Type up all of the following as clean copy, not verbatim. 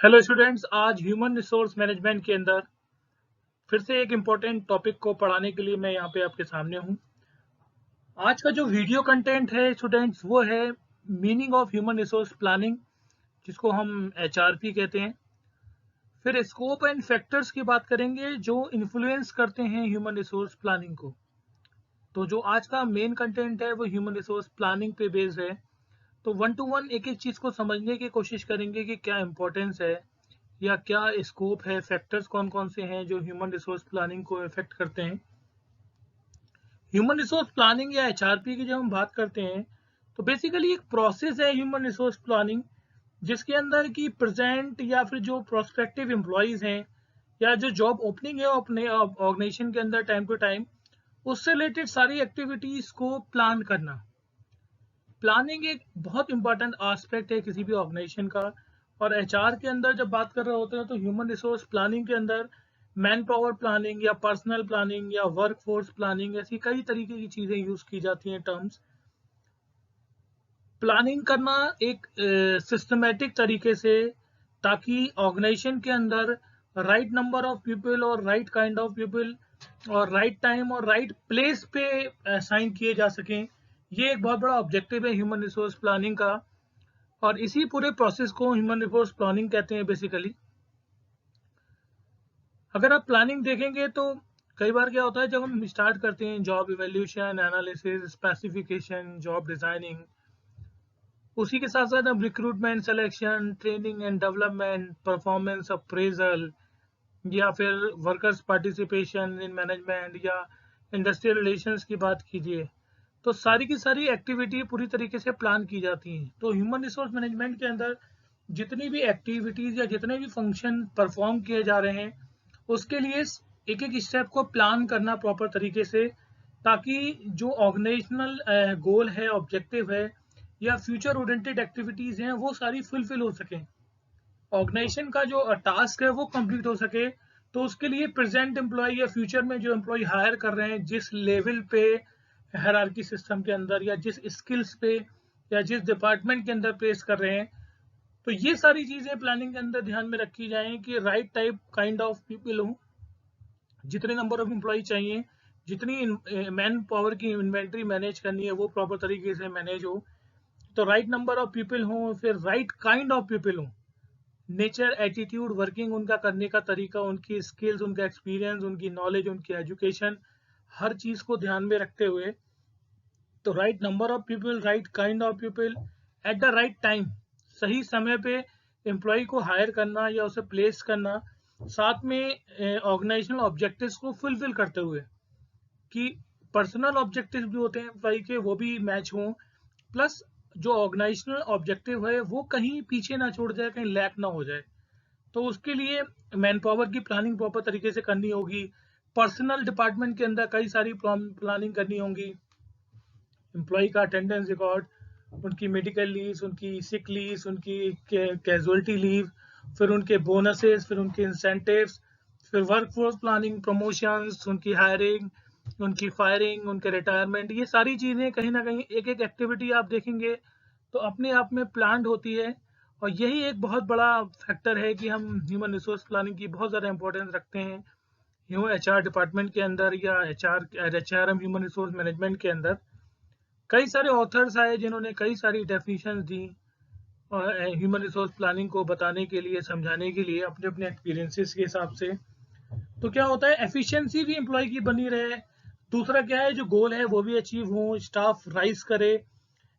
Hello students, आज human resource management के अंदर फिर से एक इम्पोर्टेंट टॉपिक को पढ़ाने के लिए मैं यहाँ पे आपके सामने हूँ। आज का जो वीडियो कंटेंट है स्टूडेंट्स, वो है meaning of human resource planning, जिसको हम एचआरपी कहते हैं। फिर स्कोप एंड फैक्टर्स की बात करेंगे जो इन्फ्लुएंस करते हैं ह्यूमन रिसोर्स प्लानिंग को। तो जो आज का मेन कंटेंट है वो ह्यूमन रिसोर्स प्लानिंग पे बेस्ड है। तो वन टू वन एक एक चीज़ को समझने की कोशिश करेंगे कि क्या इम्पोर्टेंस है या क्या स्कोप है, फैक्टर्स कौन कौन से हैं जो ह्यूमन रिसोर्स प्लानिंग को इफेक्ट करते हैं। ह्यूमन रिसोर्स प्लानिंग या एचआरपी की जब हम बात करते हैं तो बेसिकली एक प्रोसेस है ह्यूमन रिसोर्स प्लानिंग, जिसके अंदर की प्रेजेंट या फिर जो प्रोस्पेक्टिव एम्प्लॉयज हैं या जो जॉब ओपनिंग है अपने ऑर्गेनाइजेशन के अंदर टाइम टू टाइम, उससे रिलेटेड सारी एक्टिविटीज को प्लान करना। प्लानिंग एक बहुत इंपॉर्टेंट एस्पेक्ट है किसी भी ऑर्गेनाइजेशन का। और एचआर के अंदर जब बात कर रहे होते हैं तो ह्यूमन रिसोर्स प्लानिंग के अंदर मैन पावर प्लानिंग या पर्सनल प्लानिंग या वर्क फोर्स प्लानिंग, ऐसी कई तरीके की चीजें यूज की जाती हैं टर्म्स। प्लानिंग करना एक सिस्टमेटिक तरीके से, ताकि ऑर्गेनाइजेशन के अंदर राइट नंबर ऑफ पीपल और राइट काइंड ऑफ पीपल और राइट टाइम और राइट प्लेस पे असाइन किए जा सकें। ये एक बहुत बड़ा ऑब्जेक्टिव है ह्यूमन रिसोर्स प्लानिंग का, और इसी पूरे प्रोसेस को ह्यूमन रिसोर्स प्लानिंग कहते हैं बेसिकली। अगर आप प्लानिंग देखेंगे तो कई बार क्या होता है, जब हम स्टार्ट करते हैं job evaluation, analysis, specification, job designing, उसी के साथ साथ हम recruitment, selection, training and development, performance appraisal, या फिर वर्कर्स पार्टिसिपेशन इन मैनेजमेंट या इंडस्ट्रियल रिलेशंस की बात कीजिए, तो सारी की सारी एक्टिविटी पूरी तरीके से प्लान की जाती हैं। तो ह्यूमन रिसोर्स मैनेजमेंट के अंदर जितनी भी एक्टिविटीज या जितने भी फंक्शन परफॉर्म किए जा रहे हैं, उसके लिए एक एक स्टेप को प्लान करना प्रॉपर तरीके से, ताकि जो ऑर्गेनाइजेशनल गोल है, ऑब्जेक्टिव है या फ्यूचर ओरिएंटेड एक्टिविटीज हैं, वो सारी फुलफिल हो सकें, ऑर्गेनाइजेशन का जो टास्क है वो कंप्लीट हो सके। तो उसके लिए प्रेजेंट एम्प्लॉय या फ्यूचर में जो एम्प्लॉय हायर कर रहे हैं, जिस लेवल पे हायरार्की सिस्टम के अंदर या जिस स्किल्स पे या जिस डिपार्टमेंट के अंदर प्लेस कर रहे हैं, तो ये सारी चीजें प्लानिंग के अंदर ध्यान में रखी जाएं कि right type kind of people हो, जितने नंबर ऑफ एम्प्लॉय चाहिए, जितनी मैन पावर की इन्वेंट्री मैनेज करनी है वो प्रॉपर तरीके से मैनेज हो, तो राइट नंबर ऑफ पीपल हो, फिर राइट काइंड ऑफ पीपल हो, नेचर, एटीट्यूड, वर्किंग उनका करने का तरीका, उनकी स्किल्स, उनका एक्सपीरियंस, उनकी नॉलेज, उनकी एजुकेशन, हर चीज को ध्यान में रखते हुए, तो right number of people, right kind of people at the right time, सही समय पे एम्प्लॉय को हायर करना या उसे प्लेस करना, साथ में ऑर्गेनाइजेशनल ऑब्जेक्टिव्स को फुलफिल करते हुए, कि पर्सनल ऑब्जेक्टिव्स भी होते हैं एम्प्लॉय के, वो भी मैच हों, प्लस जो ऑर्गेनाइजेशनल ऑब्जेक्टिव है वो कहीं पीछे ना छोड़ जाए, कहीं लैक ना हो जाए। तो उसके लिए मैन पावर की प्लानिंग प्रॉपर तरीके से करनी होगी। पर्सनल डिपार्टमेंट के अंदर कई सारी प्लानिंग करनी होगी, एम्प्लॉय का अटेंडेंस रिकॉर्ड, उनकी मेडिकल लीव्स, उनकी सिक लीव्स, उनकी कैजुअलिटी लीव, फिर उनके बोनसेस, फिर उनके इंसेंटिव्स, फिर वर्क फोर्स प्लानिंग, प्रमोशंस, उनकी हायरिंग, उनकी फायरिंग, उनके रिटायरमेंट, ये सारी चीज़ें कहीं ना कहीं एक एक एक्टिविटी आप देखेंगे तो अपने आप में प्लान्ड होती है। और यही एक बहुत बड़ा फैक्टर है कि हम ह्यूमन रिसोर्स प्लानिंग की बहुत ज़्यादा इंपॉर्टेंस रखते हैं एचआर डिपार्टमेंट के अंदर या एचआरएम ह्यूमन रिसोर्स मैनेजमेंट के अंदर। कई सारे ऑथर्स आए जिन्होंने कई सारी डेफिनेशन दी ह्यूमन रिसोर्स प्लानिंग को बताने के लिए, समझाने के लिए, अपने अपने एक्सपीरियंसेस के हिसाब से। तो क्या होता है, एफिशिएंसी भी एम्प्लॉय की बनी रहे, दूसरा क्या है, जो गोल है वो भी अचीव हो, स्टाफ राइज करे,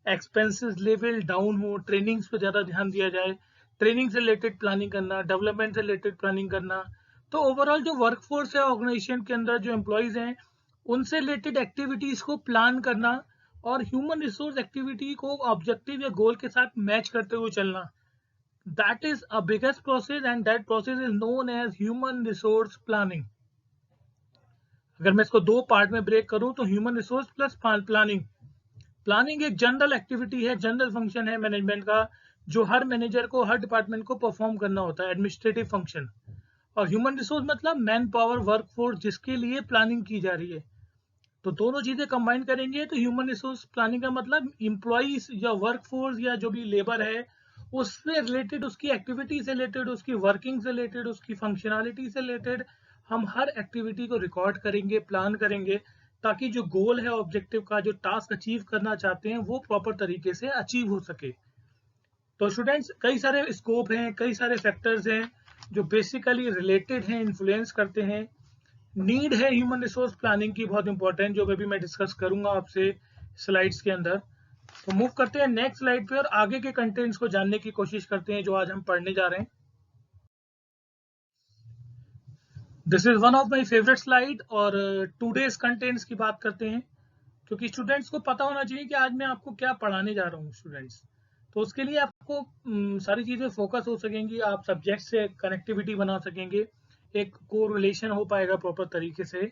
एक्सपेंसेस लेवल डाउन हो, ट्रेनिंग्स पे ज़्यादा ध्यान दिया जाए, ट्रेनिंग से रिलेटेड प्लानिंग करना, डेवलपमेंट से रिलेटेड प्लानिंग करना। तो ओवरऑल जो वर्कफोर्स है ऑर्गेनाइजेशन के अंदर, जो एम्प्लॉयज हैं, उनसे रिलेटेड एक्टिविटीज को प्लान करना और ह्यूमन रिसोर्स एक्टिविटी को ऑब्जेक्टिव या गोल के साथ मैच करते हुए चलना, that is a biggest process and that process is known as human resource planning. अगर मैं इसको दो पार्ट में ब्रेक करूं तो human resource plus planning. Planning एक जनरल एक्टिविटी है, जनरल फंक्शन है मैनेजमेंट का, जो हर मैनेजर को, हर डिपार्टमेंट को परफॉर्म करना होता है, एडमिनिस्ट्रेटिव फंक्शन। और ह्यूमन रिसोर्स मतलब मैन पावर, वर्कफोर्स, जिसके लिए प्लानिंग की जा रही है। तो दोनों चीजें कंबाइन करेंगे तो ह्यूमन रिसोर्स प्लानिंग का मतलब इम्प्लॉइज या वर्कफोर्स या जो भी लेबर है, उससे रिलेटेड, उसकी एक्टिविटी से रिलेटेड, उसकी वर्किंग से रिलेटेड, उसकी फंक्शनैलिटी से रिलेटेड हम हर एक्टिविटी को रिकॉर्ड करेंगे, प्लान करेंगे, ताकि जो गोल है ऑब्जेक्टिव का, जो टास्क अचीव करना चाहते हैं, वो प्रॉपर तरीके से अचीव हो सके। तो स्टूडेंट्स, कई सारे स्कोप हैं, कई सारे फैक्टर्स हैं जो बेसिकली रिलेटेड हैं, इन्फ्लुएंस करते हैं। नीड है ह्यूमन रिसोर्स प्लानिंग की बहुत इंपॉर्टेंट, जो अभी मैं डिस्कस करूंगा आपसे स्लाइड्स के अंदर। तो मूव करते हैं नेक्स्ट स्लाइड पे और आगे के कंटेंट्स को जानने की कोशिश करते हैं जो आज हम पढ़ने जा रहे हैं। This is one of my favourite slide, और टुडेज कंटेंट्स की बात करते हैं, क्योंकि स्टूडेंट्स को पता होना चाहिए कि आज मैं आपको क्या पढ़ाने जा रहा हूँ स्टूडेंट्स। तो उसके लिए आपको सारी चीज़ें फोकस हो सकेंगी, आप सब्जेक्ट से कनेक्टिविटी बना सकेंगे, एक को रिलेशन हो पाएगा प्रॉपर तरीके से,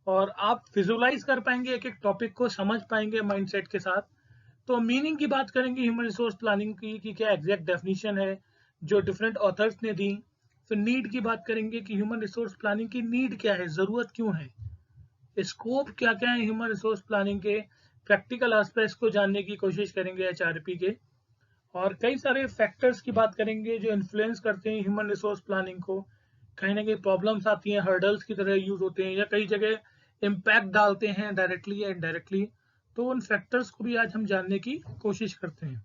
और आप विजुलाइज कर पाएंगे, एक एक टॉपिक को समझ पाएंगे माइंडसेट के साथ। तो मीनिंग की बात करेंगे ह्यूमन रिसोर्स प्लानिंग की, कि क्या एग्जैक्ट डेफिनेशन है जो डिफरेंट ऑथर्स ने दी। फिर नीड की बात करेंगे कि ह्यूमन रिसोर्स प्लानिंग की नीड क्या है, ज़रूरत क्यों है, स्कोप क्या क्या है ह्यूमन रिसोर्स प्लानिंग के, प्रैक्टिकल एस्पेक्ट्स को जानने की कोशिश करेंगे एचआरपी के, और कई सारे फैक्टर्स की बात करेंगे जो इन्फ्लुएंस करते हैं ह्यूमन रिसोर्स प्लानिंग को। कहीं ना कहीं प्रॉब्लम्स आती हैं, हर्डल्स की तरह यूज होते हैं, या कई जगह इम्पैक्ट डालते हैं डायरेक्टली या इनडायरेक्टली। तो उन फैक्टर्स को भी आज हम जानने की कोशिश करते हैं।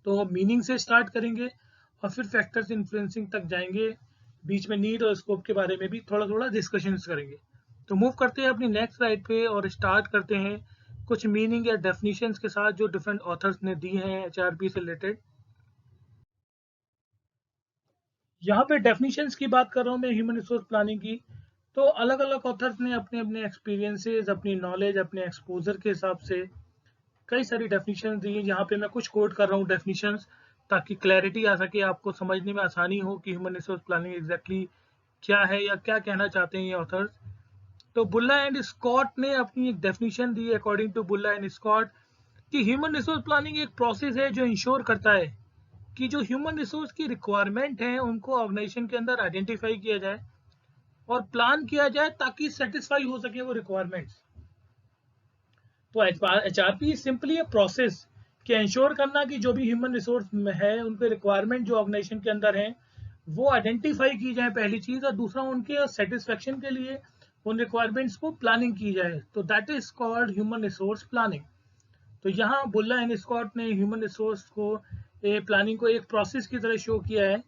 तो मीनिंग से स्टार्ट करेंगे और फिर फैक्टर्स इन्फ्लुएंसिंग तक जाएंगे, बीच में नीड और स्कोप के बारे में भी थोड़ा थोड़ा डिस्कशन करेंगे। तो मूव करते हैं अपनी नेक्स्ट स्लाइड पे और स्टार्ट करते हैं कुछ मीनिंग या डेफिनेशंस के साथ जो डिफरेंट ऑथर्स ने दी हैं एचआरपी से रिलेटेड। यहाँ पे डेफिनेशंस की बात कर रहा हूँ मैं ह्यूमन रिसोर्स प्लानिंग की। तो अलग अलग ऑथर्स ने अपने अपने एक्सपीरियंसेस, अपनी नॉलेज, अपने एक्सपोजर के हिसाब से कई सारी डेफिनेशन दी। यहाँ पे मैं कुछ कोट कर रहा हूँ डेफिनेशंस, ताकि क्लैरिटी आ सके, आपको समझने में आसानी हो कि ह्यूमन रिसोर्स प्लानिंग एग्जैक्टली क्या है या क्या कहना चाहते हैं ये ऑथर्स। तो बुल्ला एंड स्कॉट ने अपनी एक डेफिनेशन दी, according to Bulla and Scott, कि ह्यूमन रिसोर्स प्लानिंग एक प्रोसेस है जो इंश्योर करता है कि जो ह्यूमन रिसोर्स की रिक्वायरमेंट है उनको ऑर्गेनाइजेशन के अंदर आइडेंटिफाई किया जाए और प्लान किया जाए ताकि सेटिस्फाई हो सके वो रिक्वायरमेंट्स। तो एचआरपी सिंपली ए प्रोसेस कि इंश्योर करना कि जो भी ह्यूमन रिसोर्स है उनके रिक्वायरमेंट जो ऑर्गेनाइजेशन के अंदर है वो आइडेंटिफाई की जाए पहली चीज, और दूसरा उनके सेटिस्फेक्शन के लिए उन रिक्वायरमेंट्स को प्लानिंग की जाए। तो that is called human resource planning. तो यहाँ बुल्ला एंड स्कॉट ने ह्यूमन रिसोर्स को प्लानिंग को एक प्रोसेस की तरह शो किया है,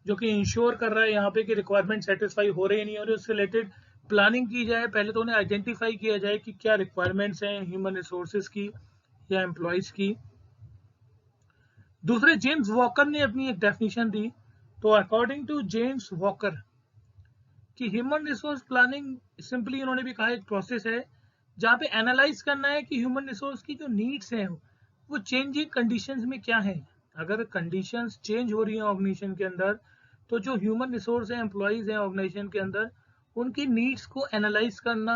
जो कि इंश्योर कर रहा है यहाँ पे कि रिक्वायरमेंट सेटिस्फाई हो रही नहीं हो रही, उससे रिलेटेड प्लानिंग की जाए। पहले तो उन्हें आइडेंटिफाई किया जाए कि क्या रिक्वायरमेंट्स हैं ह्यूमन रिसोर्सेज की या एम्प्लॉयज की। दूसरे जेम्स वॉकर ने अपनी एक डेफिनेशन दी। तो अकॉर्डिंग टू जेम्स वॉकर कि ह्यूमन रिसोर्स प्लानिंग सिंपली उन्होंने भी कहा एक प्रोसेस है जहाँ पे एनालाइज करना है कि ह्यूमन रिसोर्स की जो नीड्स हैं वो चेंजिंग कंडीशंस में क्या है। अगर कंडीशंस चेंज हो रही हैं ऑर्गेनाइजेशन के अंदर, तो जो ह्यूमन रिसोर्स हैं, एम्प्लॉयज हैं ऑर्गेनाइजेशन के अंदर, उनकी नीड्स को एनालाइज करना,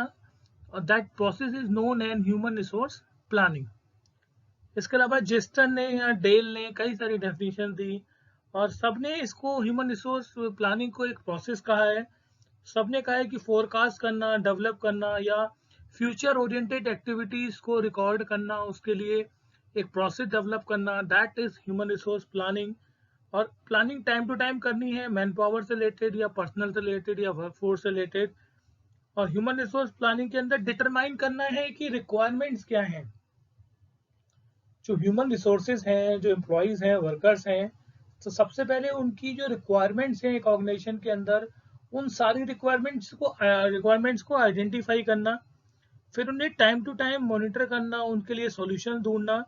और that process is known an human resource planning. इसके अलावा जिस्टन ने या डेल ने कई सारी डेफिनेशन दी, और सबने इसको ह्यूमन रिसोर्स प्लानिंग को एक प्रोसेस कहा है। सबने कहा है कि फोरकास्ट करना, डेवलप करना या फ्यूचर ओरिएंटेड एक्टिविटीज को रिकॉर्ड करना, उसके लिए एक प्रोसेस डेवलप करना, that is human resource planning. और प्लानिंग टाइम टू टाइम करनी है, मैन पावर से रिलेटेड या पर्सनल से रिलेटेड या वर्कफोर्स से रिलेटेड। और ह्यूमन रिसोर्स प्लानिंग के अंदर डिटरमाइन करना है कि रिक्वायरमेंट्स क्या हैं, जो ह्यूमन रिसोर्सेज हैं, जो एम्प्लॉयज हैं, वर्कर्स हैं। तो सबसे पहले उनकी जो रिक्वायरमेंट्स हैं एक ऑर्गेनाइजेशन के अंदर, उन सारी रिक्वायरमेंट्स को आइडेंटिफाई करना, फिर उन्हें टाइम टू टाइम मॉनिटर करना, उनके लिए सॉल्यूशन ढूंढना,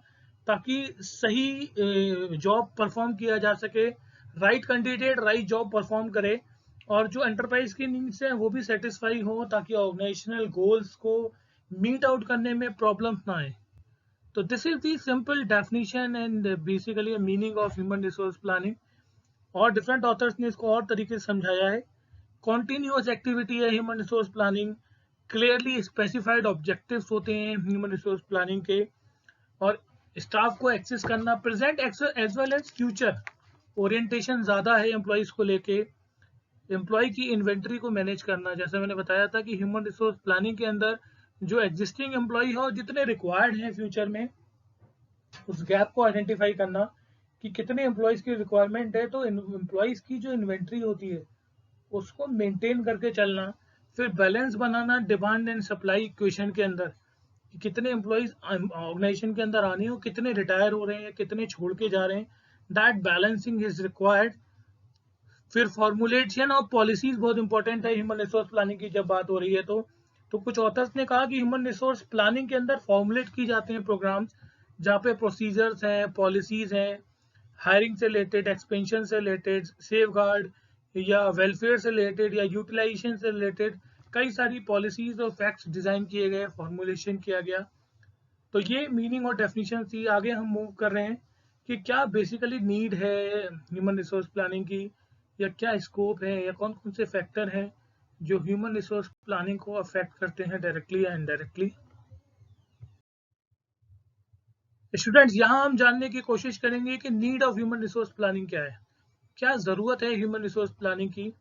ताकि सही जॉब परफॉर्म किया जा सके, right candidate right job perform करे, और जो एंटरप्राइज की नीड्स हैं वो भी सेटिस्फाई हो, ताकि ऑर्गेनाइजेशनल गोल्स को मीट आउट करने में प्रॉब्लम्स ना आए। तो this is the simple definition and basically meaning of human resource planning. और डिफरेंट ऑथर्स ने इसको और तरीके से समझाया है। कॉन्टिन्यूअस एक्टिविटी है human resource planning, clearly specified objectives होते हैं ह्यूमन रिसोर्स प्लानिंग के, और स्टाफ को एक्सेस करना, present as well as future orientation ज़्यादा है एम्प्लॉयज़ को लेके, एम्प्लॉय की इन्वेंट्री को मैनेज करना। जैसे मैंने बताया था कि ह्यूमन रिसोर्स प्लानिंग के अंदर जो एग्जिस्टिंग एम्प्लॉय है और जितने रिक्वायर्ड हैं फ्यूचर में, उस गैप को आइडेंटिफाई करना, कि कितने एम्प्लॉयज़ की रिक्वायरमेंट है, तो एम्प्लॉयज़ की जो इन्वेंट्री होती है उसको मेंटेन करके चलना, फिर balance banana demand and supply equation के अंदर कि कितने एम्प्लॉयज़ ऑर्गेनाइजेशन के अंदर आने हो, कितने रिटायर हो रहे हैं, कितने छोड़ के जा रहे हैं, दैट बैलेंसिंग इज रिक्वायर्ड। फिर फॉर्मुलेशन ऑफ पॉलिसीज बहुत इंपॉर्टेंट है ह्यूमन रिसोर्स प्लानिंग की जब बात हो रही है। तो कुछ ऑथर्स ने कहा कि ह्यूमन रिसोर्स प्लानिंग के अंदर फॉर्मुलेट की जाते हैं प्रोग्राम्स, जहाँ पे प्रोसीजर्स हैं, पॉलिसीज हैं, हायरिंग से रिलेटेड, एक्सपेंशन से रिलेटेड, सेफ गार्ड या वेलफेयर से रिलेटेड या यूटिलाइजेशन से रिलेटेड कई सारी पॉलिसीज और फैक्ट्स डिजाइन किए गए, फॉर्मुलेशन किया गया। तो ये मीनिंग और डेफिनेशन थी। आगे हम मूव कर रहे हैं कि क्या बेसिकली नीड है ह्यूमन रिसोर्स प्लानिंग की, या क्या स्कोप है, या कौन कौन से फैक्टर हैं जो ह्यूमन रिसोर्स प्लानिंग को अफेक्ट करते हैं डायरेक्टली या इनडायरेक्टली। स्टूडेंट्स, यहाँ हम जानने की कोशिश करेंगे कि need of human resource planning क्या है, क्या ज़रूरत है ह्यूमन रिसोर्स प्लानिंग की।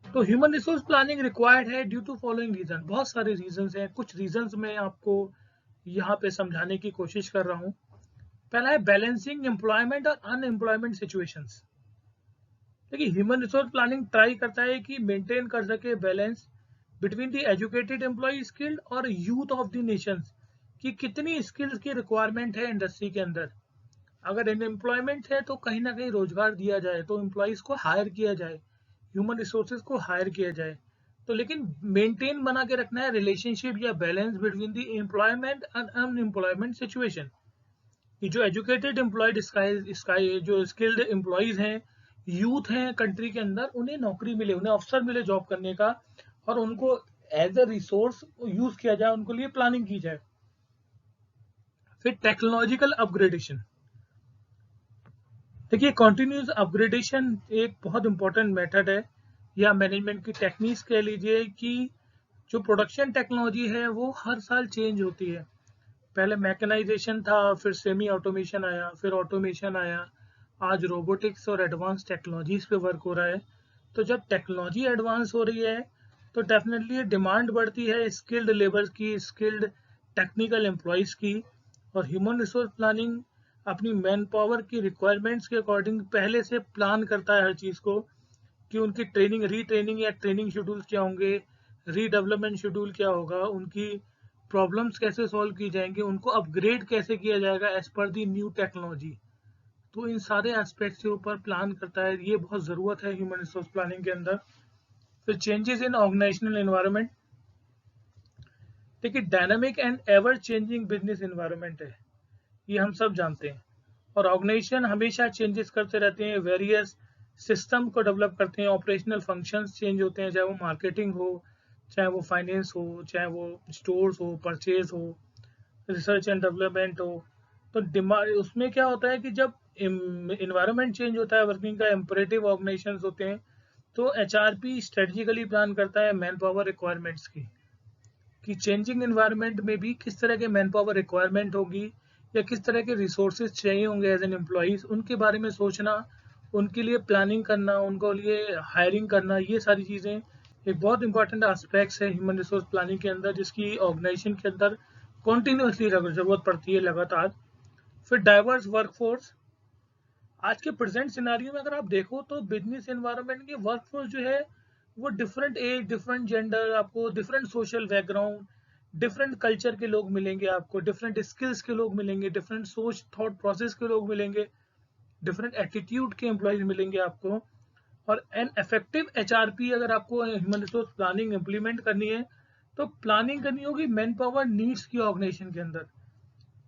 तो ह्यूमन रिसोर्स प्लानिंग रिक्वायर्ड है ड्यू टू फॉलोइंग रीजन। बहुत सारे रीजंस हैं, कुछ रीजंस मैं आपको यहाँ पे समझाने की कोशिश कर रहा हूँ। पहला है बैलेंसिंग एम्प्लॉयमेंट और अनएम्प्लॉयमेंट सिचुएशंस। देखिए, ह्यूमन रिसोर्स प्लानिंग ट्राई करता है कि मेंटेन कर सके balance between the educated employ skilled और यूथ ऑफ द नेशंस, कि कितनी स्किल्स की रिक्वायरमेंट है इंडस्ट्री के अंदर। अगर अनएम्प्लॉयमेंट है तो कहीं ना कहीं रोजगार दिया जाए, तो एम्प्लॉयज को हायर किया जाए, ह्यूमन रिसोर्सेज को हायर किया जाए। तो लेकिन मेंटेन बना के रखना है रिलेशनशिप या balance between the employment and unemployment situation, कि जो एजुकेटेड एम्प्लॉयड स्काई जो स्किल्ड एम्प्लॉयज हैं, यूथ हैं कंट्री के अंदर, उन्हें नौकरी मिले, उन्हें अवसर मिले जॉब करने का, और उनको एज अ रिसोर्स यूज किया जाए, उनको लिए प्लानिंग की जाए। फिर टेक्नोलॉजिकल अपग्रेडेशन। देखिए, कॉन्टिन्यूस अपग्रेडेशन एक बहुत इंपॉर्टेंट मेथड है, या मैनेजमेंट की टेक्निक्स कह लीजिए, कि जो प्रोडक्शन टेक्नोलॉजी है वो हर साल चेंज होती है। पहले मैकेनाइजेशन था, फिर सेमी ऑटोमेशन आया, फिर ऑटोमेशन आया, आज रोबोटिक्स और एडवांस टेक्नोलॉजीज पे वर्क हो रहा है। तो जब टेक्नोलॉजी एडवांस हो रही है तो डेफिनेटली डिमांड बढ़ती है स्किल्ड लेबर की, स्किल्ड टेक्निकल एम्प्लॉयज की। और ह्यूमन रिसोर्स प्लानिंग अपनी मैन पावर की रिक्वायरमेंट्स के अकॉर्डिंग पहले से प्लान करता है हर चीज़ को, कि उनकी ट्रेनिंग, रीट्रेनिंग या ट्रेनिंग शेड्यूल क्या होंगे, रीडेवलपमेंट शेड्यूल क्या होगा, उनकी प्रॉब्लम्स कैसे सॉल्व की जाएंगी, उनको अपग्रेड कैसे किया जाएगा एज पर दी न्यू टेक्नोलॉजी। तो इन सारे एस्पेक्ट्स के ऊपर प्लान करता है, ये बहुत ज़रूरत है ह्यूमन रिसोर्स प्लानिंग के अंदर। फिर चेंजेस इन ऑर्गेनाइजेशनल एनवायरनमेंट। देखिए, dynamic and ever changing business environment है, ये हम सब जानते हैं, और ऑर्गेनाइजेशन हमेशा चेंजेस करते रहते हैं, वेरियस सिस्टम को डेवलप करते हैं, ऑपरेशनल फंक्शंस चेंज होते हैं, चाहे वो मार्केटिंग हो, चाहे वो फाइनेंस हो, चाहे वो स्टोर्स हो, परचेज हो, रिसर्च एंड डेवलपमेंट हो। तो डिमांड उसमें क्या होता है कि जब इन्वायरमेंट चेंज होता है, वर्किंग का इम्परेटिव ऑर्गेनाइजेशंस होते हैं, तो एचआरपी स्ट्रेटेजिकली प्लान करता है मैन पावर रिक्वायरमेंट्स की, कि चेंजिंग इन्वायरमेंट में भी किस तरह के मैन पावर रिक्वायरमेंट होगी, या किस तरह के रिसोर्सेज चाहिए होंगे एज एन एम्प्लॉयज, उनके बारे में सोचना, उनके लिए प्लानिंग करना, उनको लिए हायरिंग करना, ये सारी चीज़ें एक बहुत इंपॉर्टेंट एस्पेक्ट्स है ह्यूमन रिसोर्स प्लानिंग के अंदर, जिसकी ऑर्गेनाइजेशन के अंदर कॉन्टिन्यूसली ज़रूरत पड़ती है, लगातार। फिर डाइवर्स वर्कफोर्स। आज के प्रेजेंट सिनारियो में अगर आप देखो तो बिजनेस एनवायरनमेंट की वर्कफोर्स जो है वो डिफरेंट एज, डिफरेंट जेंडर, आपको different social background, different culture के लोग मिलेंगे, आपको डिफरेंट स्किल्स के लोग मिलेंगे, डिफरेंट सोच थॉट प्रोसेस के लोग मिलेंगे, डिफरेंट एटीट्यूड के एम्प्लॉयज मिलेंगे आपको। और एन इफेक्टिव एचआरपी अगर आपको ह्यूमन रिसोर्स प्लानिंग इम्प्लीमेंट करनी है, तो प्लानिंग करनी होगी मैन पावर नीड्स की ऑर्गेनाइजेशन के अंदर,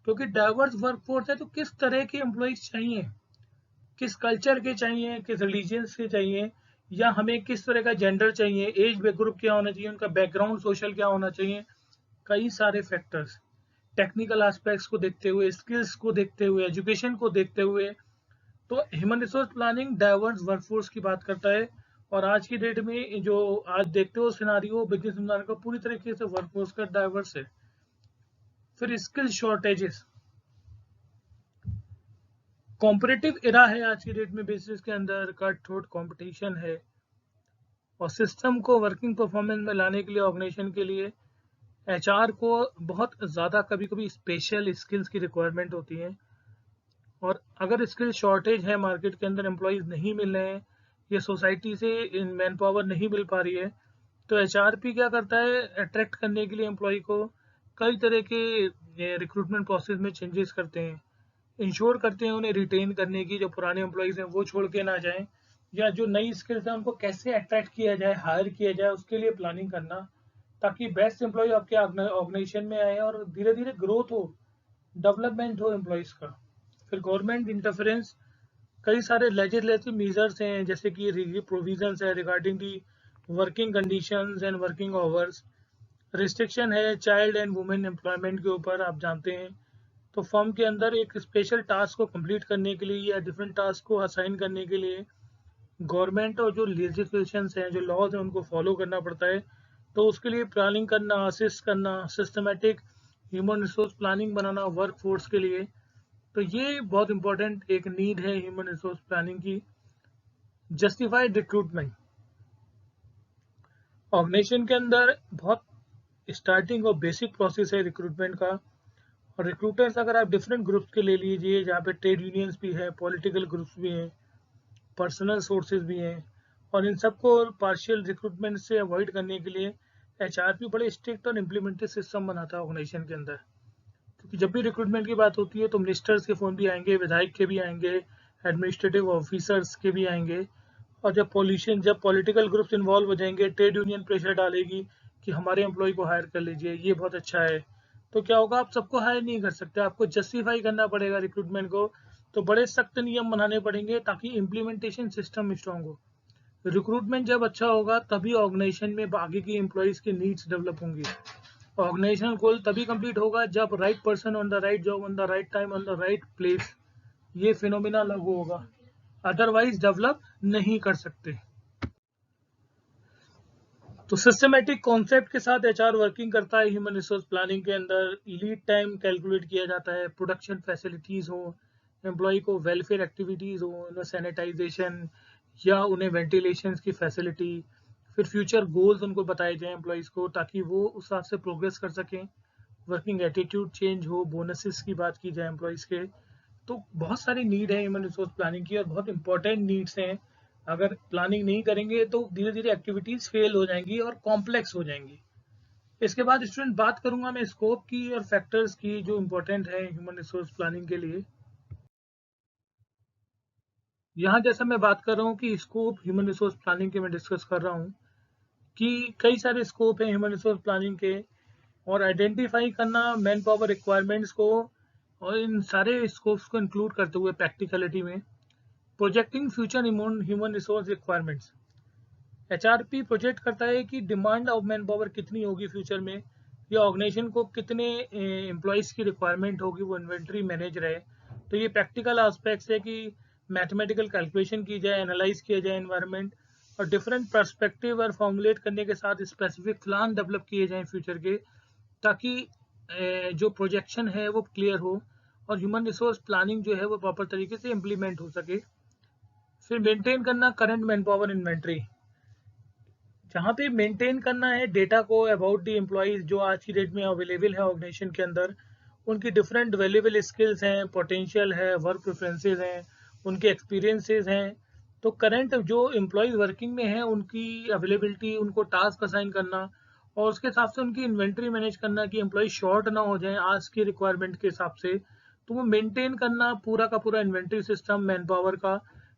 क्योंकि डाइवर्स वर्कफोर्स है, तो किस तरह के एम्प्लॉयज चाहिए, किस कल्चर के चाहिए, किस रिलीजियंस के चाहिए, या हमें किस तरह का जेंडर चाहिए, एज ग्रुप क्या होना चाहिए, उनका बैकग्राउंड सोशल क्या होना चाहिए, कई सारे फैक्टर्स, टेक्निकल एस्पेक्ट्स को देखते हुए, स्किल्स को देखते हुए, एजुकेशन को देखते हुए। तो human resource planning diverse workforce की बात करता है। और आज की डेट में जो आज देखते हो सिनारियो बिजनेस का पूरी तरीके से वर्कफोर्स का डाइवर्स है। फिर स्किल शॉर्टेजेस, कॉम्पिटिटिव एरा है आज की डेट में, बिजनेस के अंदर कट थ्रोट कॉम्पिटिशन है, और सिस्टम को वर्किंग परफॉर्मेंस में लाने के लिए ऑर्गेनाइजेशन के लिए एचआर को बहुत ज़्यादा कभी कभी स्पेशल स्किल्स की रिक्वायरमेंट होती है। और अगर स्किल शॉर्टेज है, मार्केट के अंदर एम्प्लॉयज़ नहीं मिल रहे हैं या सोसाइटी से इन मैन पावर नहीं मिल पा रही है, तो एचआरपी क्या करता है, अट्रैक्ट करने के लिए एम्प्लॉय को कई तरह के रिक्रूटमेंट प्रोसेस में चेंजेस करते हैं, इंश्योर करते हैं उन्हें रिटेन करने की, जो पुराने एम्प्लॉयज़ हैं वो छोड़ के ना जाएं, या जो नई स्किल्स हैं उनको कैसे अट्रैक्ट किया जाए, हायर किया जाए, उसके लिए प्लानिंग करना, ताकि बेस्ट एम्प्लॉय आपके ऑर्गेनाइजेशन में आए और धीरे धीरे ग्रोथ हो, डेवलपमेंट हो एम्प्लॉयज़ का। फिर गवर्नमेंट इंटरफेरेंस, कई सारे लेजिस्लेटिव मेजर्स हैं, जैसे कि प्रोविजंस है regarding the working conditions and working hours, restriction है चाइल्ड एंड वुमेन एम्प्लॉयमेंट के ऊपर, आप जानते हैं। तो फर्म के अंदर एक स्पेशल टास्क को कंप्लीट करने के लिए या डिफरेंट टास्क को असाइन करने के लिए गवर्नमेंट और जो लेजिस्लेशंस हैं, जो लॉज हैं, उनको फॉलो करना पड़ता है। तो उसके लिए प्लानिंग करना, असिस्ट करना, सिस्टमेटिक ह्यूमन रिसोर्स प्लानिंग बनाना वर्क फोर्स के लिए, तो ये बहुत इंपॉर्टेंट एक नीड है ह्यूमन रिसोर्स प्लानिंग की। जस्टिफाइड रिक्रूटमेंट, ऑर्गेनाइजेशन के अंदर बहुत स्टार्टिंग और बेसिक प्रोसेस है रिक्रूटमेंट का। और रिक्रूटर्स अगर आप डिफरेंट ग्रुप्स के ले लीजिए, जहाँ पे ट्रेड यूनियंस भी है, पॉलिटिकल ग्रुप्स भी हैं, पर्सनल सोर्सेज भी हैं, और इन सबको पार्शियल रिक्रूटमेंट से अवॉइड करने के लिए एचआरपी बड़े स्ट्रिक्ट और इम्प्लीमेंटेड सिस्टम बनाता है ऑर्गेनाइजेशन के अंदर। क्योंकि जब भी रिक्रूटमेंट की बात होती है तो मिनिस्टर्स के फ़ोन भी आएंगे, विधायक के भी आएंगे, एडमिनिस्ट्रेटिव ऑफिसर्स के भी आएंगे, और जब पॉलिटिकल ग्रुप्स इन्वॉल्व हो जाएंगे, ट्रेड यूनियन प्रेशर डालेगी कि हमारे एम्प्लॉय को हायर कर लीजिए, ये बहुत अच्छा है, तो क्या होगा, आप सबको हायर नहीं कर सकते, आपको जस्टिफाई करना पड़ेगा रिक्रूटमेंट को। तो बड़े सख्त नियम बनाने पड़ेंगे ताकि इम्प्लीमेंटेशन सिस्टम स्ट्रांग हो। रिक्रूटमेंट जब अच्छा होगा तभी ऑर्गेनाइजेशन में आगे की एम्प्लॉयज़ की नीड्स डेवलप होंगी। ऑर्गेनाइजेशनल गोल तभी कंप्लीट होगा जब right person on the right job on the right time on the right place, ये फिनोमिना लागू होगा, अदरवाइज डेवलप नहीं कर सकते। तो सिस्टमेटिक कॉन्सेप्ट के साथ एचआर वर्किंग करता है ह्यूमन रिसोर्स प्लानिंग के अंदर। लीड टाइम कैलकुलेट किया जाता है, प्रोडक्शन फैसिलिटीज़ हो, एम्प्लॉय को वेलफेयर एक्टिविटीज़ हो, उन्हें सैनिटाइजेशन या उन्हें वेंटिलेशन की फैसिलिटी, फिर फ्यूचर गोल्स उनको बताए जाएँ एम्प्लॉयज़ को, ताकि वो उस हिसाब से प्रोग्रेस कर सकें। वर्किंग एटीट्यूड चेंज हो, बोनसेस की बात की जाए एम्प्लॉयज़ के। तो बहुत सारी नीड है ह्यूमन रिसोर्स प्लानिंग की और बहुत इंपॉर्टेंट नीड्स हैं। अगर प्लानिंग नहीं करेंगे तो धीरे धीरे एक्टिविटीज फेल हो जाएंगी और कॉम्प्लेक्स हो जाएंगी। इसके बाद स्टूडेंट बात करूंगा मैं स्कोप की और फैक्टर्स की जो इम्पोर्टेंट है ह्यूमन रिसोर्स प्लानिंग के लिए। यहाँ जैसा मैं बात कर रहा हूँ कि स्कोप ह्यूमन रिसोर्स प्लानिंग के मैं डिस्कस कर रहा हूँ कि कई सारे स्कोप हैं ह्यूमन रिसोर्स प्लानिंग के, और आइडेंटिफाई करना मैन पावर रिक्वायरमेंट्स को, और इन सारे स्कोप्स को इंक्लूड करते हुए प्रैक्टिकलिटी में projecting future human resource requirements. HRP project करता है कि डिमांड ऑफ मैन पावर कितनी होगी फ्यूचर में, या ऑर्गेनाइजेशन को कितने एम्प्लॉयज़ की रिक्वायरमेंट होगी, वो इन्वेंट्री मैनेज रहे। तो ये प्रैक्टिकल एस्पेक्ट्स है कि मैथमेटिकल कैलकुलेशन की जाए, एनालाइज किया जाए एनवायरनमेंट, और डिफरेंट पर्सपेक्टिव और फॉर्मुलेट करने के साथ स्पेसिफिक प्लान डेवलप किए जाएँ फ्यूचर के, ताकि जो प्रोजेक्शन है वो क्लियर हो और ह्यूमन रिसोर्स प्लानिंग जो है वो प्रॉपर तरीके से इम्प्लीमेंट हो सके। फिर मेंटेन करना करंट मैन पावर इन्वेंट्री, जहाँ पे मेंटेन करना है डेटा को अबाउट द एम्प्लॉयज़ जो आज की डेट में अवेलेबल है ऑर्गेनाइजेशन के अंदर, उनकी डिफरेंट वैल्यूएबल स्किल्स हैं, पोटेंशियल है, वर्क प्रेफरेंसेस हैं, उनके एक्सपीरियंसेस हैं। तो करंट जो एम्प्लॉयज़ वर्किंग में हैं उनकी अवेलेबिलिटी, उनको टास्क असाइन करना, और उसके हिसाब से उनकी इन्वेंट्री मैनेज करना कि एम्प्लॉय शॉर्ट ना हो जाए आज की रिक्वायरमेंट के हिसाब से। तो वो मेंटेन करना पूरा का पूरा इन्वेंट्री सिस्टम मैन पावर का,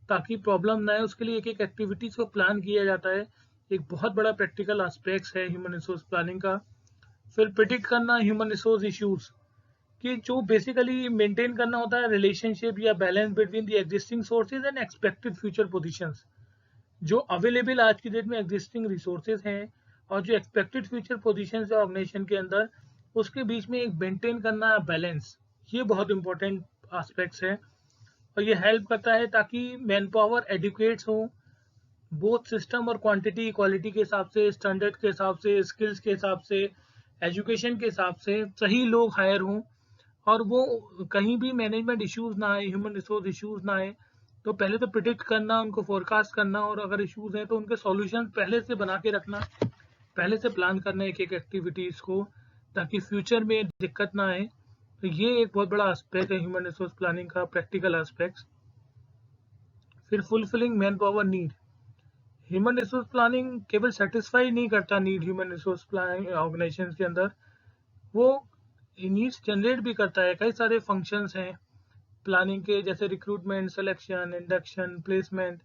ताकि प्रॉब्लम ना आए, उसके लिए एक एक एक्टिविटीज़ को प्लान किया जाता है। एक बहुत बड़ा प्रैक्टिकल एस्पेक्ट्स है ह्यूमन रिसोर्स प्लानिंग का। फिर प्रिडिक्ट करना ह्यूमन रिसोर्स इश्यूज, कि जो बेसिकली मेंटेन करना होता है रिलेशनशिप या balance between the existing sources and expected future positions. जो अवेलेबल आज की डेट में एग्जिस्टिंग रिसोर्सेज हैं और जो एक्सपेक्टेड फ्यूचर पोजीशंस है ऑर्गेनाइजेशन के अंदर, उसके बीच में एक मेंटेन करना बैलेंस, ये बहुत इंपॉर्टेंट एस्पेक्ट्स है। और ये हेल्प करता है ताकि मैन पावर एडुकेट्स हो, बोथ सिस्टम और क्वांटिटी क्वालिटी के हिसाब से, स्टैंडर्ड के हिसाब से, स्किल्स के हिसाब से, एजुकेशन के हिसाब से सही लोग हायर हों, और वो कहीं भी मैनेजमेंट इश्यूज ना आए, ह्यूमन रिसोर्स इश्यूज ना आए। तो पहले तो प्रिडिक्ट करना, उनको फोरकास्ट करना, और अगर इश्यूज हैं तो उनके सॉल्यूशन पहले से बना के रखना, पहले से प्लान करना एक एक एक्टिविटीज़ को, ताकि फ्यूचर में दिक्कत ना आए। तो ये एक बहुत बड़ा एस्पेक्ट है ह्यूमन रिसोर्स प्लानिंग का, प्रैक्टिकल एस्पेक्ट्स। फिर fulfilling man power need. Human resource planning केवल सेटिस्फाई नहीं करता need human resource planning organisation के अंदर, वो नीड्स जनरेट भी करता है। कई सारे फंक्शंस हैं प्लानिंग के, जैसे recruitment, selection, induction, placement,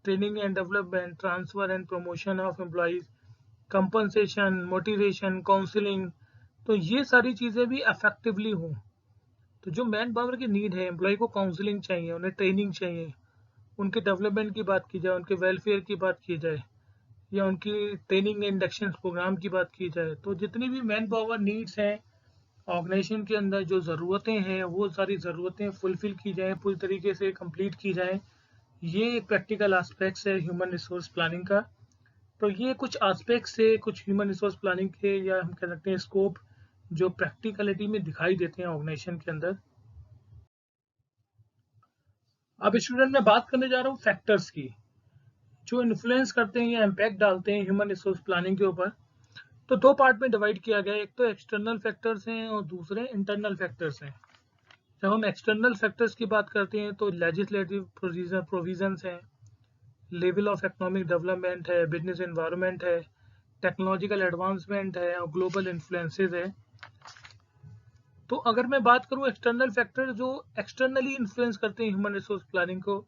training and development, transfer and promotion of employees, compensation, motivation, counselling. तो ये सारी चीज़ें भी अफेक्टिवली हों, तो जो मैन पावर की नीड है, एम्प्लॉय को काउंसलिंग चाहिए, उन्हें ट्रेनिंग चाहिए, उनके डेवलपमेंट की बात की जाए, उनके वेलफेयर की बात की जाए, या उनकी ट्रेनिंग इंडक्शन प्रोग्राम की बात की जाए, तो जितनी भी मैन पावर नीड्स हैं ऑर्गेनाइजेशन के अंदर, जो ज़रूरतें हैं, वो सारी ज़रूरतें फुलफिल की जाएँ, पूरी तरीके से कंप्लीट की जाएँ। ये एक प्रैक्टिकल एस्पेक्ट्स है ह्यूमन रिसोर्स प्लानिंग का। तो ये कुछ एस्पेक्ट्स से, कुछ ह्यूमन रिसोर्स प्लानिंग के, या हम कह सकते हैं स्कोप, जो प्रैक्टिकलिटी में दिखाई देते हैं ऑर्गेनाइजेशन के अंदर। अब स्टूडेंट मैं बात करने जा रहा हूँ फैक्टर्स की, जो इन्फ्लुएंस करते हैं या इम्पैक्ट डालते हैं ह्यूमन रिसोर्स प्लानिंग के ऊपर। तो दो पार्ट में डिवाइड किया गया है, एक तो एक्सटर्नल फैक्टर्स हैं और दूसरे इंटरनल फैक्टर्स हैं। जब हम एक्सटर्नल फैक्टर्स की बात करते हैं तो लेजिस्लेटिव प्रोविजंस हैं, लेवल ऑफ इकोनॉमिक डेवलपमेंट है, बिजनेस एनवायरनमेंट है, टेक्नोलॉजिकल एडवांसमेंट है और ग्लोबल इन्फ्लुएंसेस है। तो अगर मैं बात करूं एक्सटर्नल फैक्टर जो एक्सटर्नली इन्फ्लुएंस करते हैं ह्यूमन रिसोर्स प्लानिंग को,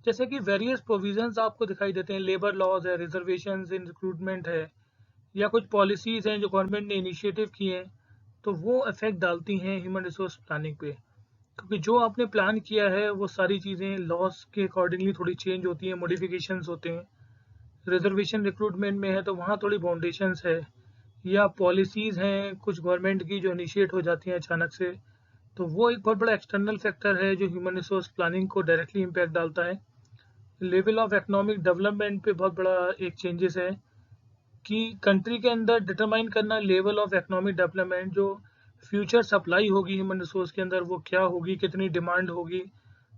जैसे कि वेरियस प्रोविजंस आपको दिखाई देते हैं, लेबर लॉज है, रिजर्वेशंस इन रिक्रूटमेंट है, या कुछ पॉलिसीज हैं जो गवर्नमेंट ने इनिशिएटिव किए हैं, तो वो इफेक्ट डालती हैं ह्यूमन रिसोर्स प्लानिंग पे। क्योंकि जो आपने प्लान किया है वो सारी चीज़ें लॉस के अकॉर्डिंगली थोड़ी चेंज होती हैं, मॉडिफिकेशंस होते हैं। रिजर्वेशन रिक्रूटमेंट में है तो वहाँ थोड़ी बाउंडेशंस है, या पॉलिसीज़ हैं कुछ गवर्नमेंट की जो इनिशिएट हो जाती हैं अचानक से, तो वो एक बहुत बड़ा एक्सटर्नल फैक्टर है जो ह्यूमन रिसोर्स प्लानिंग को डायरेक्टली इम्पैक्ट डालता है। लेवल ऑफ इकोनॉमिक डेवलपमेंट पे बहुत बड़ा एक चेंजेस है कि कंट्री के अंदर डिटरमाइन करना लेवल ऑफ इकोनॉमिक डेवलपमेंट, जो फ्यूचर सप्लाई होगी ह्यूमन रिसोर्स के अंदर वो क्या होगी, कितनी डिमांड होगी,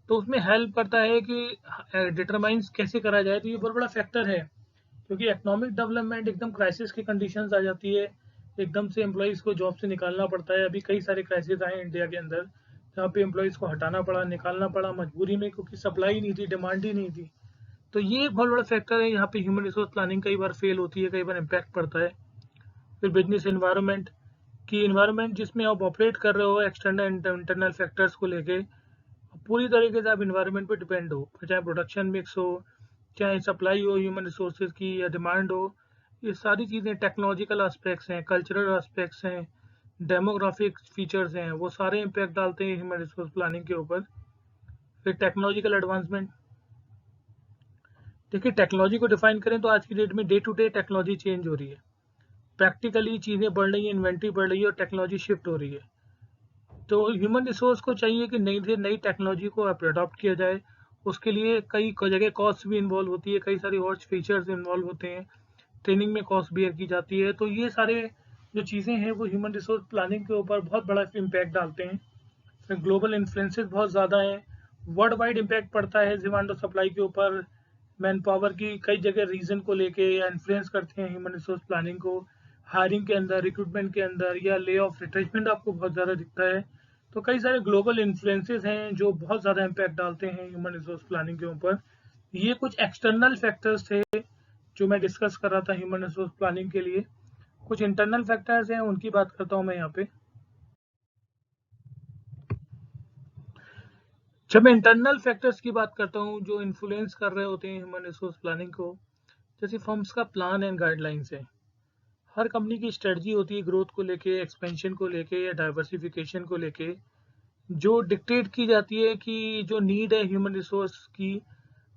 तो उसमें हेल्प करता है कि डिटरमाइंस कैसे करा जाए। तो ये बहुत बड़ा फैक्टर है, क्योंकि इकोनॉमिक डेवलपमेंट एकदम क्राइसिस की कंडीशंस आ जाती है, एकदम से एम्प्लॉयज़ को जॉब से निकालना पड़ता है। अभी कई सारे क्राइसिस आए इंडिया के अंदर, जहाँ पे एम्प्लॉयज़ को हटाना पड़ा, निकालना पड़ा मजबूरी में, क्योंकि सप्लाई नहीं थी, डिमांड ही नहीं थी। तो ये एक बहुत बड़ा फैक्टर है, यहाँ पे ह्यूमन रिसोर्स प्लानिंग कई बार फेल होती है, कई बार इम्पैक्ट पड़ता है। फिर बिजनेस एनवायरनमेंट, की एनवायरनमेंट जिसमें आप ऑपरेट कर रहे हो एक्सटर्नल इंटरनल फैक्टर्स को लेके, पूरी तरीके से आप इन्वायरमेंट पे डिपेंड हो, चाहे प्रोडक्शन मिक्स हो, चाहे सप्लाई हो ह्यूमन रिसोर्सेज की, या डिमांड हो। ये सारी चीज़ें टेक्नोलॉजिकल एस्पेक्ट्स हैं, कल्चरल एस्पेक्ट्स हैं, डेमोग्राफिक फीचर्स हैं, वो सारे इम्पैक्ट डालते हैं ह्यूमन रिसोर्स प्लानिंग के ऊपर। फिर टेक्नोलॉजिकल एडवांसमेंट, देखिए टेक्नोलॉजी को डिफाइन करें तो आज की डेट में day to day technology change हो रही है, प्रैक्टिकली चीज़ें बढ़ रही हैं, इन्वेंट्री बढ़ रही है और टेक्नोलॉजी शिफ्ट हो रही है। तो ह्यूमन रिसोर्स को चाहिए कि नई से नई टेक्नोलॉजी को अडॉप्ट किया जाए। उसके लिए कई जगह कॉस्ट भी इन्वॉल्व होती है, कई सारे और फीचर्स इन्वॉल्व होते हैं, ट्रेनिंग में कॉस्ट बियर की जाती है। तो ये सारे जो चीज़ें हैं वो ह्यूमन रिसोर्स प्लानिंग के ऊपर बहुत बड़ा इम्पैक्ट डालते हैं। फिर ग्लोबल इन्फ्लुएंसेस बहुत ज़्यादा हैं, वर्ल्ड वाइड इम्पैक्ट पड़ता है डिमांड और सप्लाई के ऊपर। मैन पावर की कई जगह रीजन को लेके या इन्फ्लुएंस करते हैं ह्यूमन रिसोर्स प्लानिंग को, हायरिंग के अंदर, रिक्रूटमेंट के अंदर, या ले ऑफ रिट्रेचमेंट आपको बहुत ज़्यादा दिखता है। तो कई सारे ग्लोबल इन्फ्लुएंसेस हैं जो बहुत ज़्यादा इम्पैक्ट डालते हैं ह्यूमन रिसोर्स प्लानिंग के ऊपर। ये कुछ एक्सटर्नल फैक्टर्स थे जो मैं डिस्कस कर रहा था ह्यूमन रिसोर्स प्लानिंग के लिए। कुछ इंटरनल फैक्टर्स हैं, उनकी बात करता हूँ मैं यहाँ पे। जब मैं इंटरनल फैक्टर्स की बात करता हूँ जो इन्फ्लुएंस कर रहे होते हैं ह्यूमन रिसोर्स प्लानिंग को, जैसे फर्म्स का प्लान एंड गाइडलाइंस है। हर कंपनी की स्ट्रेटजी होती है ग्रोथ को लेके, एक्सपेंशन को लेके, या डाइवर्सिफिकेशन को लेके, जो डिक्टेट की जाती है कि जो नीड है ह्यूमन रिसोर्स की,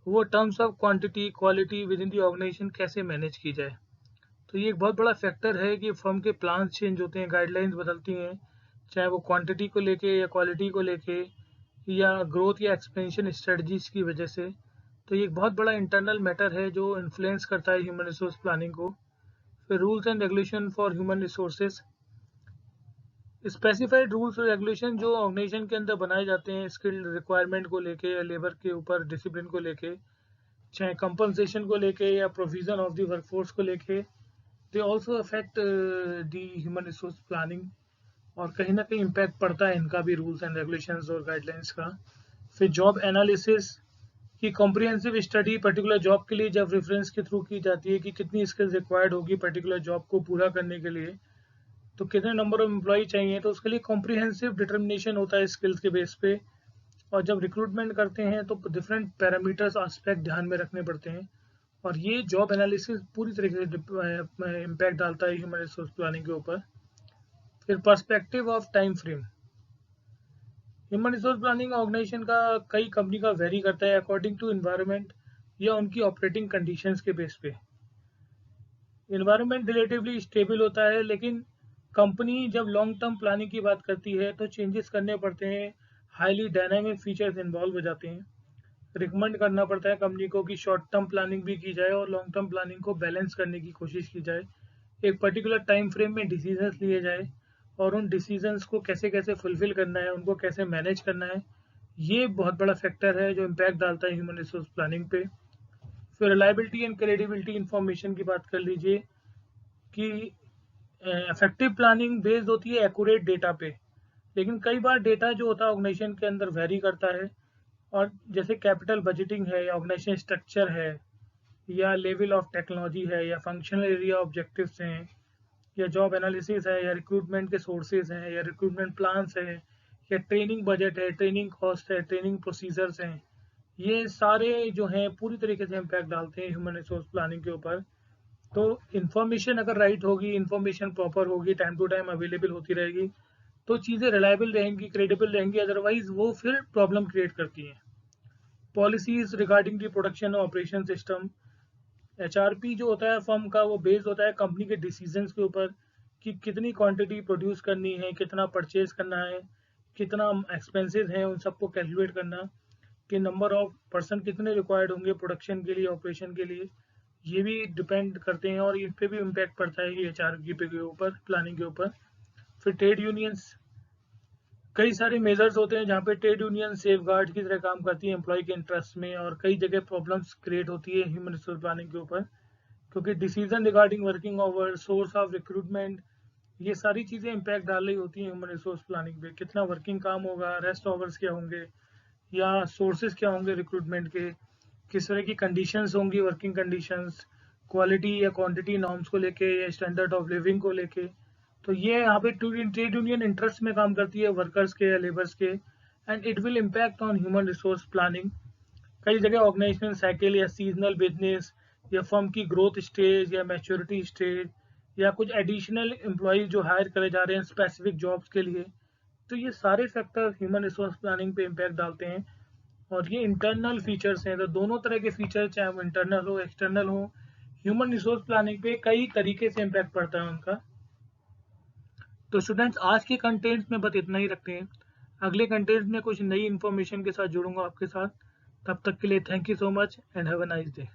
वो terms of quantity quality within the organisation कैसे मैनेज की जाए। तो ये एक बहुत बड़ा फैक्टर है कि फर्म के प्लान चेंज होते हैं, गाइडलाइंस बदलती हैं, चाहे वो क्वांटिटी को लेके या क्वालिटी को लेके, या ग्रोथ या एक्सपेंशन स्ट्रेटजीज की वजह से। तो ये एक बहुत बड़ा इंटरनल मैटर है जो इन्फ्लुएंस करता है ह्यूमन रिसोर्स प्लानिंग को। फिर rules and regulation for human resources, specified rules और रेगुलेशन जो ऑर्गेनाइजेशन के अंदर बनाए जाते हैं स्किल्ड रिक्वायरमेंट को लेके, या लेबर के ऊपर डिसिप्लिन को लेके, चाहे कंपनसेशन को लेके या प्रोविजन ऑफ द वर्कफोर्स को लेके, they also affect the human resource planning. और कहीं ना कहीं इम्पैक्ट पड़ता है इनका भी, रूल्स एंड रेगुलेशंस और गाइडलाइंस का। फिर जॉब एनालिसिस की कॉम्प्रिहेंसिव स्टडी पर्टिकुलर जॉब के लिए जब रेफरेंस के थ्रू की जाती है कि कितनी स्किल्स रिक्वायर्ड होगी पर्टिकुलर जॉब को पूरा करने के लिए, तो कितने नंबर ऑफ एम्प्लॉय चाहिए, तो उसके लिए कॉम्प्रिहेंसिव डिटर्मिनेशन होता है स्किल्स के बेस पे। और जब रिक्रूटमेंट करते हैं तो डिफरेंट पैरामीटर्स एस्पेक्ट ध्यान में रखने पड़ते हैं, और ये जॉब एनालिसिस पूरी तरीके से इम्पैक्ट डालता है ह्यूमन रिसोर्स प्लानिंग के ऊपर। फिर perspective of time frame, human resource planning organisation का कई कंपनी का वेरी करता है अकॉर्डिंग टू इन्वायरमेंट या उनकी ऑपरेटिंग कंडीशंस के बेस पे। इन्वायरमेंट रिलेटिवली स्टेबल होता है, लेकिन कंपनी जब लॉन्ग टर्म प्लानिंग की बात करती है तो चेंजेस करने पड़ते हैं, हाईली डायनामिक फीचर्स इन्वॉल्व हो जाते हैं। रिकमेंड करना पड़ता है कंपनी को कि शॉर्ट टर्म प्लानिंग भी की जाए और लॉन्ग टर्म प्लानिंग को बैलेंस करने की कोशिश की जाए, एक पर्टिकुलर टाइम फ्रेम में डिसीजंस लिए जाए और उन डिसीजंस को कैसे कैसे फुलफिल करना है, उनको कैसे मैनेज करना है, ये बहुत बड़ा फैक्टर है जो इम्पैक्ट डालता है ह्यूमन रिसोर्स प्लानिंग पे। फिर रिलायबिलिटी एंड क्रेडिबिलिटी इन्फॉर्मेशन की बात कर लीजिए कि इफेक्टिव प्लानिंग बेस्ड होती है एक्यूरेट डेटा पे, लेकिन कई बार डेटा जो होता है ऑर्गेनाइजेशन के अंदर वेरी करता है, और जैसे कैपिटल बजटिंग है या ऑर्गेनाइजेशन स्ट्रक्चर है या लेवल ऑफ टेक्नोलॉजी है या फंक्शनल एरिया ऑब्जेक्टिव्स हैं या जॉब एनालिसिस है या रिक्रूटमेंट के सोर्सेज हैं या रिक्रूटमेंट प्लान्स है या ट्रेनिंग बजट है, ट्रेनिंग कॉस्ट है, ट्रेनिंग प्रोसीजर्स हैं, ये सारे जो हैं पूरी तरीके से इम्पैक्ट डालते हैं ह्यूमन रिसोर्स प्लानिंग के ऊपर। तो इन्फॉर्मेशन अगर राइट होगी, इन्फॉर्मेशन प्रॉपर होगी, टाइम टू टाइम अवेलेबल होती रहेगी, तो चीज़ें रिलायबल रहेंगी, क्रेडिबल रहेंगी, अदरवाइज वो फिर प्रॉब्लम क्रिएट करती हैं। Policies regarding the production operation system, HRP जो होता है फर्म का, वो बेस्ड होता है कंपनी के डिसीजंस के ऊपर कि कितनी क्वांटिटी प्रोड्यूस करनी है, कितना परचेज करना है, कितना एक्सपेंसेस हैं, उन सबको कैलकुलेट करना, कि नंबर ऑफ पर्सन कितने रिक्वायर्ड होंगे प्रोडक्शन के लिए, ऑपरेशन के लिए, ये भी डिपेंड करते हैं और इन पे भी इम्पैक्ट पड़ता है एचआर के ऊपर, प्लानिंग के ऊपर। फिर ट्रेड यूनियंस, कई सारे मेजर्स होते हैं जहाँ पे ट्रेड यूनियन सेफ गार्ड की तरह काम करती है एम्प्लॉय के इंटरेस्ट में, और कई जगह प्रॉब्लम्स क्रिएट होती है ह्यूमन रिसोर्स प्लानिंग के ऊपर, क्योंकि decision regarding working hour, source of recruitment, ये सारी चीज़ें इम्पैक्ट डाल रही होती हैं ह्यूमन रिसोर्स प्लानिंग पे। कितना वर्किंग काम होगा, रेस्ट आवर्स क्या होंगे, या सोर्सेज क्या होंगे रिक्रूटमेंट के, किस तरह की कंडीशंस होंगी, वर्किंग कंडीशंस, क्वालिटी या क्वांटिटी नॉर्म्स को लेके या स्टैंडर्ड ऑफ लिविंग को लेके। तो ये यहाँ पे ट्रेड यूनियन इंटरेस्ट में काम करती है वर्कर्स के या लेबर्स के, and it will impact on human resource planning. कई जगह ऑर्गेनाइजेशन साइकिल या सीजनल बिजनेस या फर्म की ग्रोथ स्टेज या मैच्योरिटी स्टेज या कुछ एडिशनल एम्प्लॉयज जो हायर करे जा रहे हैं स्पेसिफिक जॉब्स के लिए, तो ये सारे फैक्टर ह्यूमन रिसोर्स प्लानिंग पे इम्पैक्ट डालते हैं। और ये इंटरनल फीचर्स हैं, तो दोनों तरह के फीचर, चाहे वो इंटरनल हो एक्सटर्नल हो, ह्यूमन रिसोर्स प्लानिंग पे कई तरीके से इम्पैक्ट पड़ता है उनका। तो स्टूडेंट्स, आज के कंटेंट में बस इतना ही रखते हैं, अगले कंटेंट में कुछ नई इन्फॉर्मेशन के साथ जुड़ूंगा आपके साथ। तब तक के लिए thank you so much and have a nice day.